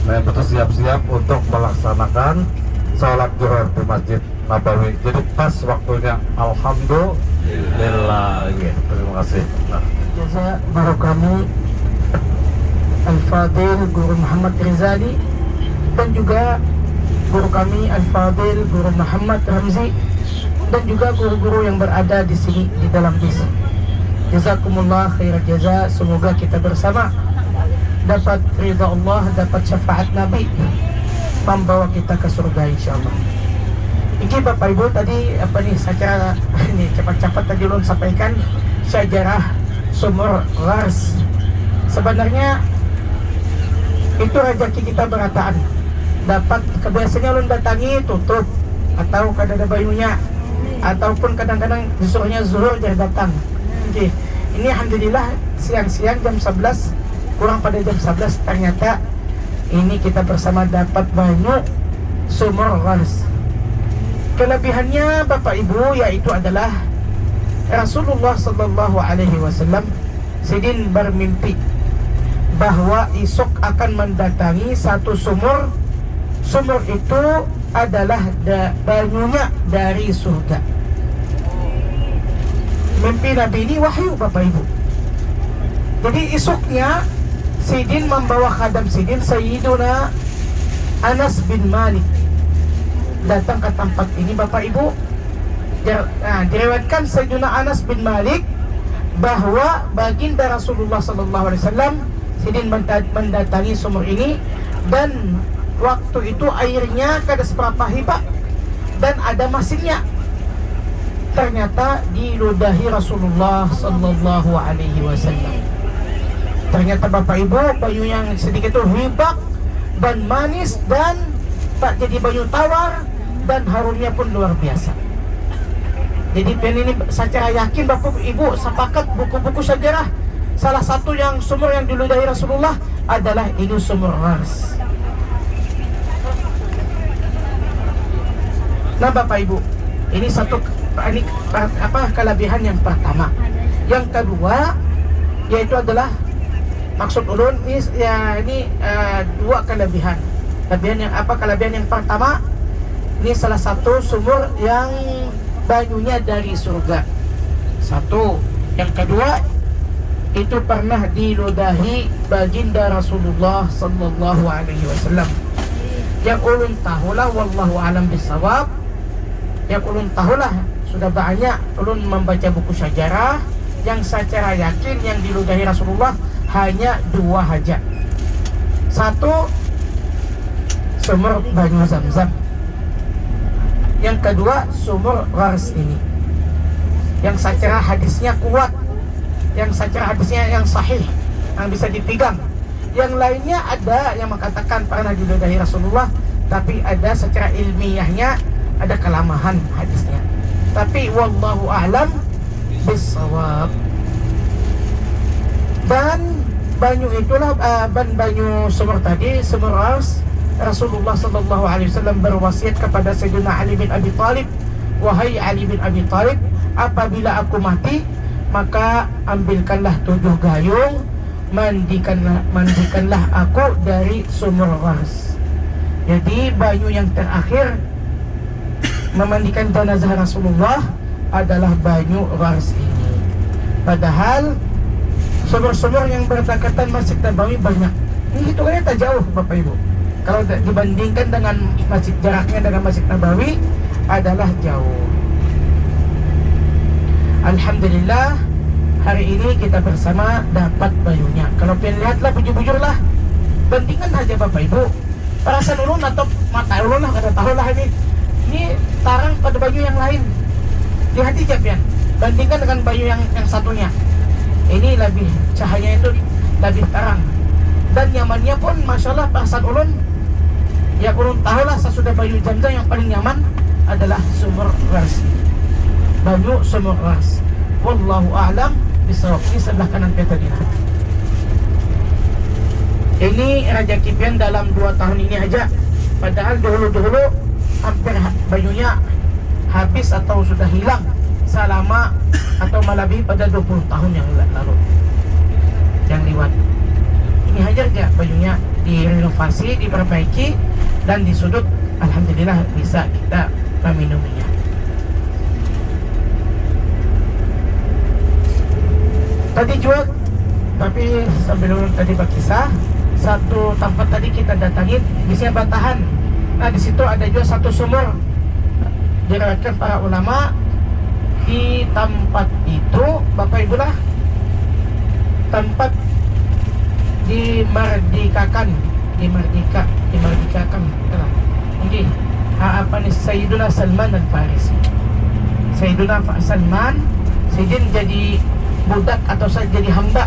Nah, kita siap-siap untuk melaksanakan sholat zuhur di Masjid Nabawi. Jadi pas waktunya. Alhamdulillah. Terima kasih. Jaza baru kami Al-Fadil Guru Muhammad Rizali dan juga guru kami Al-Fadil Guru Muhammad Ramzi dan juga guru-guru yang berada di sini di dalam bis. Jazakumullah khairan jaza. Semoga kita bersama dapat ridha Allah, dapat syafaat Nabi, membawa kita ke surga insyaallah. Ini Bapak Ibu tadi apa nih secara ini cepat-cepat tadi ulun sampaikan sejarah sumur Ghars. Sebenarnya itu rezeki kita berataan. Dapat kebiasaannya ulun datangi tutup atau kadang ada bayunya ataupun kadang-kadang disuruhnya zuhur dia datang. Oke. Ini alhamdulillah siang-siang jam 11 kurang pada jam 11 ternyata ini kita bersama dapat banyu sumur Ghars. Kelebihannya Bapak Ibu yaitu adalah Rasulullah sallallahu alaihi wasallam sidin bermimpi bahwa esok akan mendatangi satu sumur. Sumur itu adalah banyunya dari surga. Mimpi Nabi ini wahyu Bapak Ibu. Jadi esoknya Sidin membawa khadam Sidin Sayyiduna Anas bin Malik datang ke tempat ini Bapak Ibu. Diriwayatkan Sayyiduna Anas bin Malik bahwa baginda Rasulullah sallallahu alaihi wasallam Sidin mendatangi sumur ini dan waktu itu airnya kada seberapa hebat dan ada masinnya. Ternyata diludahi Rasulullah sallallahu alaihi wasallam. Ternyata Bapak Ibu banyu yang sedikit itu hibak dan manis dan tak jadi banyu tawar dan harumnya pun luar biasa. Jadi ini secara yakin Bapak Ibu sepakat buku-buku sejarah salah satu yang sumur yang diludahi Rasulullah adalah ini sumur Ghars. Nah Bapak Ibu, ini satu kelebihan yang pertama. Yang kedua yaitu adalah maksud ulun ini dua kelebihan. Kelebihan yang pertama, ini salah satu sumur yang banyunya dari surga. Satu. Yang kedua, itu pernah diludahi baginda Rasulullah sallallahu alaihi wasallam. Yang ulun tahulah wallahu alam bisawab. Yang ulun tahulah sudah banyak ulun membaca buku sejarah yang secara yakin yang diludahi Rasulullah hanya dua saja. Satu, sumur banyu Zamzam. Yang kedua, sumur Ghars ini. Yang secara hadisnya kuat, yang secara hadisnya yang sahih, yang bisa dipegang. Yang lainnya ada yang mengatakan pernah diludahi Rasulullah, tapi ada secara ilmiahnya ada kelamahan hadisnya. Tapi wallahu a'lam bissawab. Dan banyu itulah banyu sumur tadi, sumur ras, Rasulullah sallallahu alaihi wasallam berwasiat kepada Sayyidina Ali bin Abi Thalib, wahai Ali bin Abi Thalib, apabila aku mati maka ambilkanlah 7 gayung, mandikanlah aku dari sumur ras. Jadi banyu yang terakhir memandikan jenazah Rasulullah adalah banyu ras ini. Padahal sumur-sumur yang berdekatan Masjid Nabawi banyak. Ini hitungannya tak jauh Bapak Ibu. Kalau dibandingkan dengan masjid, jaraknya dengan Masjid Nabawi adalah jauh. Alhamdulillah hari ini kita bersama dapat bayunya. Kalau pengen lihatlah, bujur-bujurlah, bandingkan aja Bapak Ibu. Perasaan ulun atau mata ulun lah, kada tahu lah ini tarang pada banyu yang lain. Lihat aja pian, bandingkan dengan banyu yang satunya. Ini lebih cahaya itu lebih terang, dan nyamannya pun masya Allah. Perasaan ulun ya ulun tahu lah, sesudah banyu Zamzam yang paling nyaman adalah sumur ras, banyu sumur ras. Wallahu a'lam bishawab. Ini sebelah kanan kita lihat. Ini Raja Kipian dalam 2 tahun ini aja. Padahal dahulu hampir banyunya habis atau sudah hilang selama atau melebihi pada 20 tahun yang lalu yang lewat. Ini hajar aja banyunya direnovasi, diperbaiki, dan di sudut alhamdulillah bisa kita meminumnya. Tadi juga, tapi sambil tadi berkisah, satu tempat tadi kita datangin biasanya Bantahan. Nah di situ ada juga satu sumur. Diriwayatkan para ulama di tempat itu Bapak Ibu lah, tempat dimerdekakan. Mungkin apa nih Sayyiduna Salman Al-Farisi. Sayyiduna Salman Sayyidin jadi budak atau saya jadi hamba.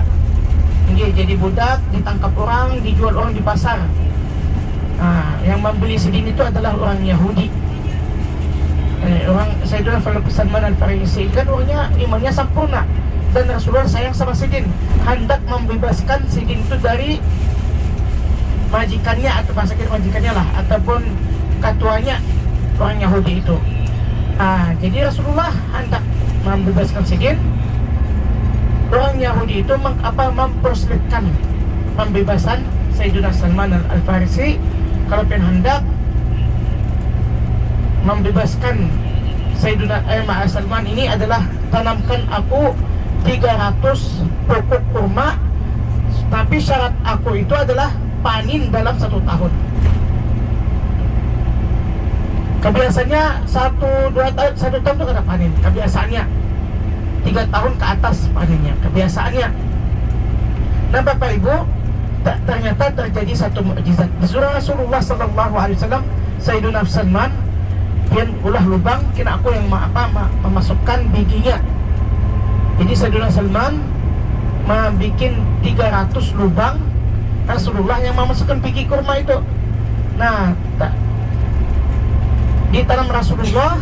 Dia jadi budak, ditangkap orang, dijual orang di pasar. Yang membeli Sidin itu adalah orang Yahudi. Orang Sayyidina Salman Al-Farisi kan orangnya imannya sempurna, dan Rasulullah sayang sama Sidin, hendak membebaskan Sidin itu dari majikannya atau majikannya lah, ataupun ketuanya orang Yahudi itu. Jadi Rasulullah hendak membebaskan Sidin. Orang Yahudi itu mempersulitkan pembebasan Sayyidina Salman Al-Farisi. Kalau hendak membebaskan Sayyidina Salman ini adalah tanamkan aku 300 pokok kurma, tapi syarat aku itu adalah panen dalam 1 tahun. Kebiasaannya 1 tahun itu kada panen. Kebiasaannya 3 tahun ke atas panennya, kebiasaannya. Nah Bapak Ibu, ternyata terjadi satu mukjizat. Disuruh Rasulullah sallallahu alaihi wasallam Sayyidina Salman pian ulah lubang kena aku yang memasukkan bijinya. Jadi Sayyidina Salman membuat 300 lubang, Rasulullah yang memasukkan biji kurma itu. Nah di tanam Rasulullah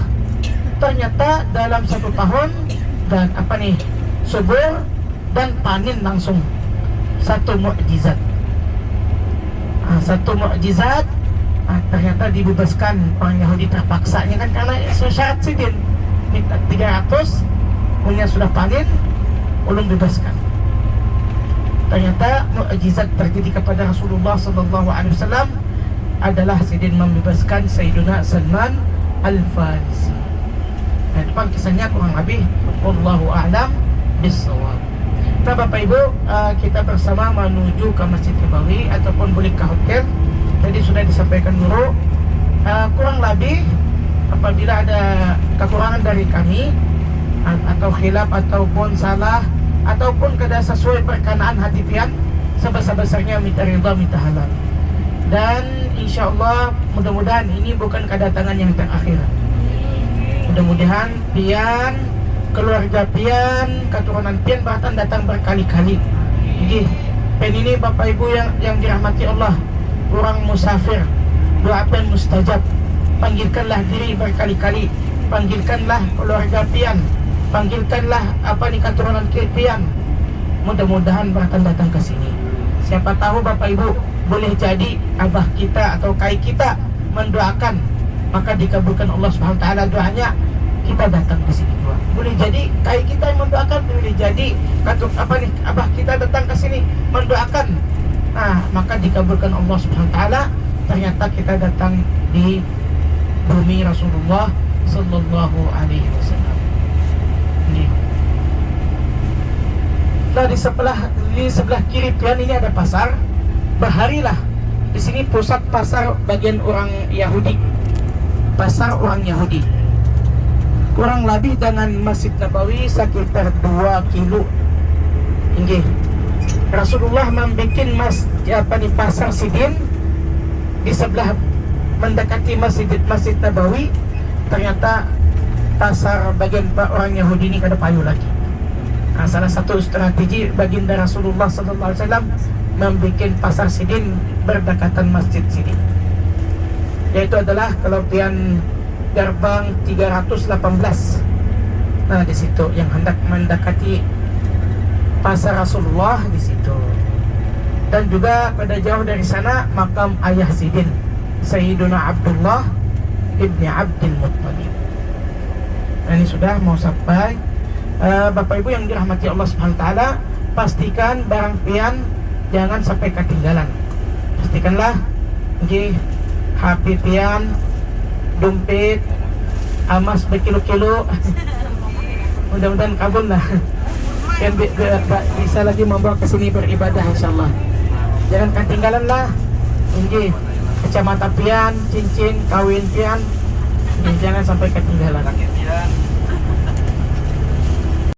ternyata dalam 1 tahun dan subur dan panen langsung. Satu mukjizat. Ternyata dibebaskan orang Yahudi terpaksanya kan, karena syarat Sidin minta 300, punya sudah panen, ulun bebaskan. Ternyata mukjizat terjadi kepada Rasulullah sallallahu alaihi wasallam adalah Sidin membebaskan Sayyidina Salman Al-Farisi. Nah itu kan kisahnya kurang lebih. Wallahu a'lam bissawab. Nah Bapak Ibu, kita bersama menuju ke Masjid Nabawi ataupun boleh ke hotel. Tadi sudah disampaikan dulu, kurang lebih apabila ada kekurangan dari kami atau khilaf ataupun salah ataupun kada sesuai perkenaan hati pian, sebesar-besarnya minta ridha, minta halal. Dan insya Allah mudah-mudahan ini bukan kedatangan yang terakhir. Mudah-mudahan pian, keluarga pian, keturunan pian bahkan datang berkali-kali. Jadi pian ini Bapak Ibu yang dirahmati Allah, orang musafir, doa pian mustajab. Panggilkanlah diri berkali-kali, panggilkanlah keluarga pian, panggilkanlah keturunan pian. Mudah-mudahan akan datang ke sini. Siapa tahu Bapak Ibu, boleh jadi abah kita atau kai kita mendoakan, maka dikabulkan Allah Subhanahu wa taala doanya, kita datang ke sini juga. Boleh jadi kai kita yang mendoakan, boleh jadi abah kita datang ke sini mendoakan. Nah, maka dikabulkan Allah Subhanahu wa taala. Ternyata kita datang di bumi Rasulullah sallallahu alaihi wasallam. Ini. Nah, di sebelah kiri pian ini ada pasar. Baharilah. Di sini pusat pasar bagian orang Yahudi. Pasar orang Yahudi. Kurang lebih dengan Masjid Nabawi sekitar 2 kilo. Inggih. Rasulullah membuat pasar Sidin di sebelah mendekati Masjid Nabawi. Ternyata pasar bagian orang Yahudi ini kada payu lagi. Nah, salah satu strategi baginda Rasulullah sallallahu alaihi wasallam membuat pasar Sidin berdekatan Masjid Sidin. Yaitu adalah kalau pian gerbang 318. Nah, di situ yang hendak mendekati pasar Rasulullah di situ. Dan juga pada jauh dari sana makam ayah Sidin, Sayyiduna Abdullah ibni Abdul Muttalib. Nah, ini sudah mau sampai. Bapak Ibu yang dirahmati Allah Subhanahu wa taala, pastikan barang pian jangan sampai ketinggalan. Pastikanlah nggih HP pian, dompet, emas berkilo-kilo. Mudah-mudahan kabul lah. Yang bisa lagi membawa ke sini beribadah insyaallah. Jangan ketinggalan lah. Nggih, kacamata pian, cincin, kawin pian. Jangan sampai ketinggalan.